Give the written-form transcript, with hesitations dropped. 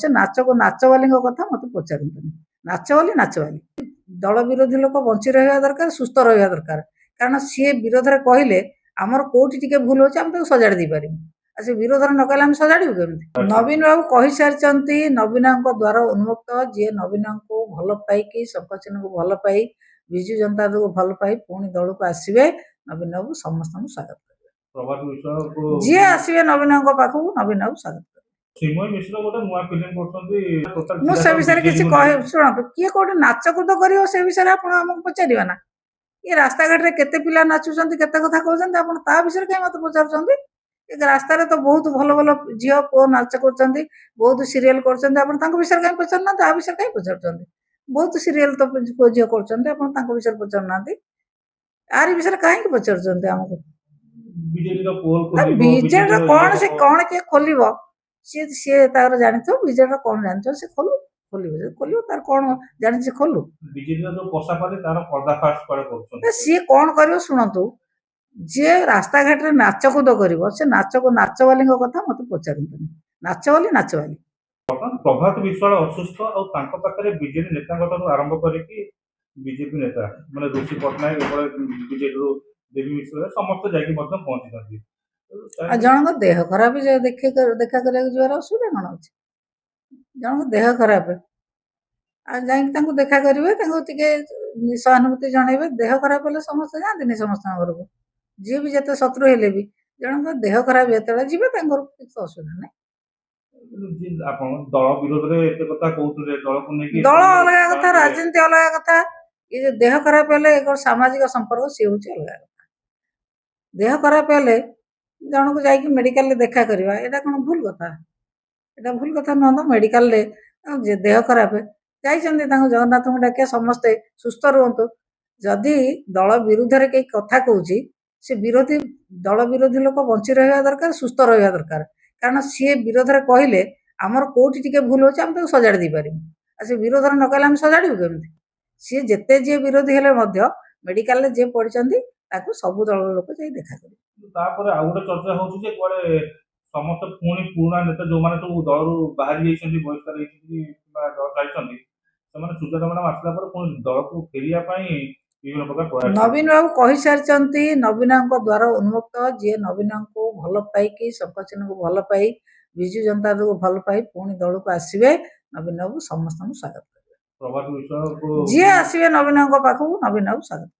ସେ ନାଚକୁ ନାଚବାଲିଙ୍କ କଥା ମୋତେ ପଚାରନ୍ତୁନି। ନାଚବାଲି ନାଚବାଲି। ଦଳ ବିରୋଧୀ ଲୋକ ବଞ୍ଚି ରହିବା ଦରକାର, ସୁସ୍ଥ ରହିବା ଦରକାର। କାରଣ ସିଏ ବିରୋଧରେ କହିଲେ ଆମର କୋଉଠି ଟିକେ ଭୁଲ ହେଉଛି ଆମେ ତାକୁ ସଜାଡ଼ି ଦେଇପାରିବୁ। ଆଉ ସେ ବିରୋଧରେ ନ କହିଲେ ଆମେ ସଜାଡ଼ିବୁ କେମିତି? ନବୀନ ବାବୁ କହିସାରିଛନ୍ତି ନବୀନଙ୍କ ଦ୍ୱାର ଉନ୍ମୁକ୍ତ। ଯିଏ ନବୀନଙ୍କୁ ଭଲ ପାଇକି ଶଙ୍କଚିହ୍ନକୁ ଭଲ ପାଇ ବିଜୁ ଜନତା ଦଳକୁ ଭଲ ପାଇ ପୁଣି ଦଳକୁ ଆସିବେ, ନବୀନ ବାବୁ ସମସ୍ତଙ୍କୁ ସ୍ୱାଗତ କରିବେ। ଯିଏ ଆସିବେ ନବୀନଙ୍କ ପାଖକୁ ନବୀନ ବାବୁ ସ୍ୱାଗତ କରିବେ। ମୁଁ ସେ ବିଷୟରେ କିଛି ଶୁଣନ୍ତୁ, କିଏ କୋଉଠି ନାଚକୁଦ କରିବ ସେ ବିଷୟରେ ଆପଣ ଆମକୁ ପଚାରିବା ନା? ଇଏ ରାସ୍ତାଘାଟରେ କେତେ ପିଲା ନାଚୁଛନ୍ତି, କେତେ କଥା କହୁଛନ୍ତି, ଆପଣ ତା ବିଷୟରେ କାହିଁ ମୋତେ ପଚାରୁଛନ୍ତି? ଏ ରାସ୍ତାରେ ତ ବହୁତ ଭଲ ଭଲ ଝିଅ ପୁଅ ନାଚ କରୁଛନ୍ତି, ବହୁତ ସିରିଏଲ କରୁଛନ୍ତି, ଆପଣ ତାଙ୍କ ବିଷୟରେ କାହିଁ ପଚାରୁନାହାନ୍ତି? ଆ ବିଷୟରେ କାହିଁ ପଚାରୁଛନ୍ତି? ବହୁତ ସିରିଏଲ ତ ପୁଅ ଝିଅ କରୁଛନ୍ତି, ଆପଣ ତାଙ୍କ ବିଷୟରେ ପଚାରୁନାହାନ୍ତି? ଆରି ବିଷୟରେ କାହିଁକି ପଚାରୁଛନ୍ତି ଆମକୁ? ବିଜେଡିର କଣ ସେ କଣ କିଏ ଖୋଲିବ? ସିଏ ତାର ଜାଣିଥିବ, ବିଜେଡିର କଣ ଜାଣିଥିବ ସେ ଖୋଲିବ, ଖୋଲିବ ତାର କଣ ଜାଣିଛି ଖୋଲୁ। ସିଏ କଣ କରିବ ଶୁଣନ୍ତୁ, ଯିଏ ରାସ୍ତାଘାଟରେ ନାଚକୁଦ କରିବ ସେ ନାଚକୁ ନାଚବାଲିଙ୍କ କଥା ମୋତେ ପଚାରନ୍ତୁନି। ନାଚବାଲି ନାଚବାଲି। ପ୍ରଭାତ ବିଶ୍ୱାଳ ଅସୁସ୍ଥ ଆଉ ତାଙ୍କ ପାଖରେ ବିଜେଡି ନେତାଙ୍କ ଠାରୁ ଆରମ୍ଭ କରିକି ବିଜେପି ନେତା ମାନେ ଋଷି ପଟ୍ଟନାୟକ ବିଜେଡିରୁ ଦେବୀ ମିଶ୍ର ସମସ୍ତେ ଯାଇକି ମଧ୍ୟ ପହଞ୍ଚିଛନ୍ତି। ଜଣଙ୍କ ଦେହ ଖରାପ ଦେଖା କରିବାକୁ ଯିବାର ଅସୁବିଧା କଣ ଅଛି? ଜଣଙ୍କ ଦେହ ଖରାପ ଆଉ ଯାଇକି ତାଙ୍କୁ ଦେଖା କରିବେ, ତାଙ୍କୁ ଟିକେ ସହାନୁଭୂତି ଜଣେଇବେ। ଦେହ ଖରାପ ହେଲେ ସମସ୍ତେ ଯାଆନ୍ତିନି ସମସ୍ତଙ୍କ ଘରକୁ। ଯିଏ ବି ଯେତେ ଶତ୍ରୁ ହେଲେ ବି ଜଣଙ୍କ ଦେହ ଖରାପ ଯେତେବେଳେ ଯିବେ ତାଙ୍କ ଘରକୁ, କିଛି ଅସୁବିଧା ନାହିଁ। ଦଳ ବିରୋଧରେ ଏତେ କଥା କହୁଥିଲେ, ଦଳକୁ ନେଇକି ଦଳ ଅଲଗା କଥା, ରାଜନୀତି ଅଲଗା କଥା। ଏ ଯୋଉ ଦେହ ଖରାପ ହେଲେ ଏକ ସାମାଜିକ ସମ୍ପର୍କ ସିଏ ହେଉଛି ଅଲଗା କଥା। ଦେହ ଖରାପ ହେଲେ ଜଣକୁ ଯାଇକି ମେଡିକାଲରେ ଦେଖା କରିବା ଏଇଟା କଣ ଭୁଲ କଥା? ଏଇଟା ଭୁଲ କଥା ନୁହଁ ତ। ମେଡିକାଲରେ ଦେହ ଖରାପ ଯାଇଛନ୍ତି, ତାଙ୍କୁ ଜଗନ୍ନାଥଙ୍କୁ ଡାକିବା ସମସ୍ତେ ସୁସ୍ଥ ରୁହନ୍ତୁ। ଯଦି ଦଳ ବିରୁଦ୍ଧରେ କେହି କଥା କହୁଛି, ସେ ଦଳ ବିରୋଧୀ ଲୋକ ବଞ୍ଚି ରହିବା ଦରକାର, ସୁସ୍ଥ ରହିବା ଦରକାର। କାରଣ ସିଏ ବିରୋଧରେ କହିଲେ ଆମର କୋଉଠି ଟିକେ ଭୁଲ ହେଉଛି ଆମେ ତାକୁ ସଜାଡ଼ି ଦେଇପାରିବୁ। ଆଉ ସେ ବିରୋଧରେ ନ କହିଲେ ଆମେ ସଜାଡ଼ିବୁ କେମିତି? ସିଏ ଯିଏ ବିରୋଧୀ ହେଲେ ମଧ୍ୟ ମେଡିକାଲରେ ଯିଏ ପଡ଼ିଛନ୍ତି ତାକୁ ସବୁ ଦଳର ଲୋକ ଯାଇ ଦେଖା କରିବେ। ତାପରେ ଆଉ ଗୋଟେ ଚର୍ଚ୍ଚା ହଉଛି ଯେ କୁଆଡେ ସମସ୍ତେ ପୁଣି ପୁରୁଣା ନେତା ଯୋଉମାନେ ସବୁ ଦଳରୁ ବାହାରି ଯାଇଛନ୍ତି, ବହିଷ୍କାର ହେଇଛନ୍ତି କିମ୍ବା ଦଳ ଛାଡ଼ିଛନ୍ତି, ସେମାନେ ସୁଜାତା ମ୍ୟାଡାମ ଆସିଲା ପରେ ପୁଣି ଦଳକୁ ଫେରିବା ପାଇଁ ବିଭିନ୍ନ ପ୍ରକାର ପ୍ରୟାସ। ନବୀନ ବାବୁ କହିସାରିଛନ୍ତି ନବୀନଙ୍କ ଦ୍ୱାର ଉନ୍ମୁକ୍ତ। ଯିଏ ନବୀନଙ୍କୁ ଭଲ ପାଇକି ଶଙ୍କଚିହ୍ନକୁ ଭଲ ପାଇ ବିଜୁ ଜନତା ଦଳକୁ ଭଲ ପାଇ ପୁଣି ଦଳକୁ ଆସିବେ, ନବୀନ ବାବୁ ସମସ୍ତଙ୍କୁ ସ୍ୱାଗତ କରିବେ। ଯିଏ ଆସିବେ ନବୀନଙ୍କ ପାଖକୁ ନବୀନ ବାବୁ ସ୍ୱାଗତ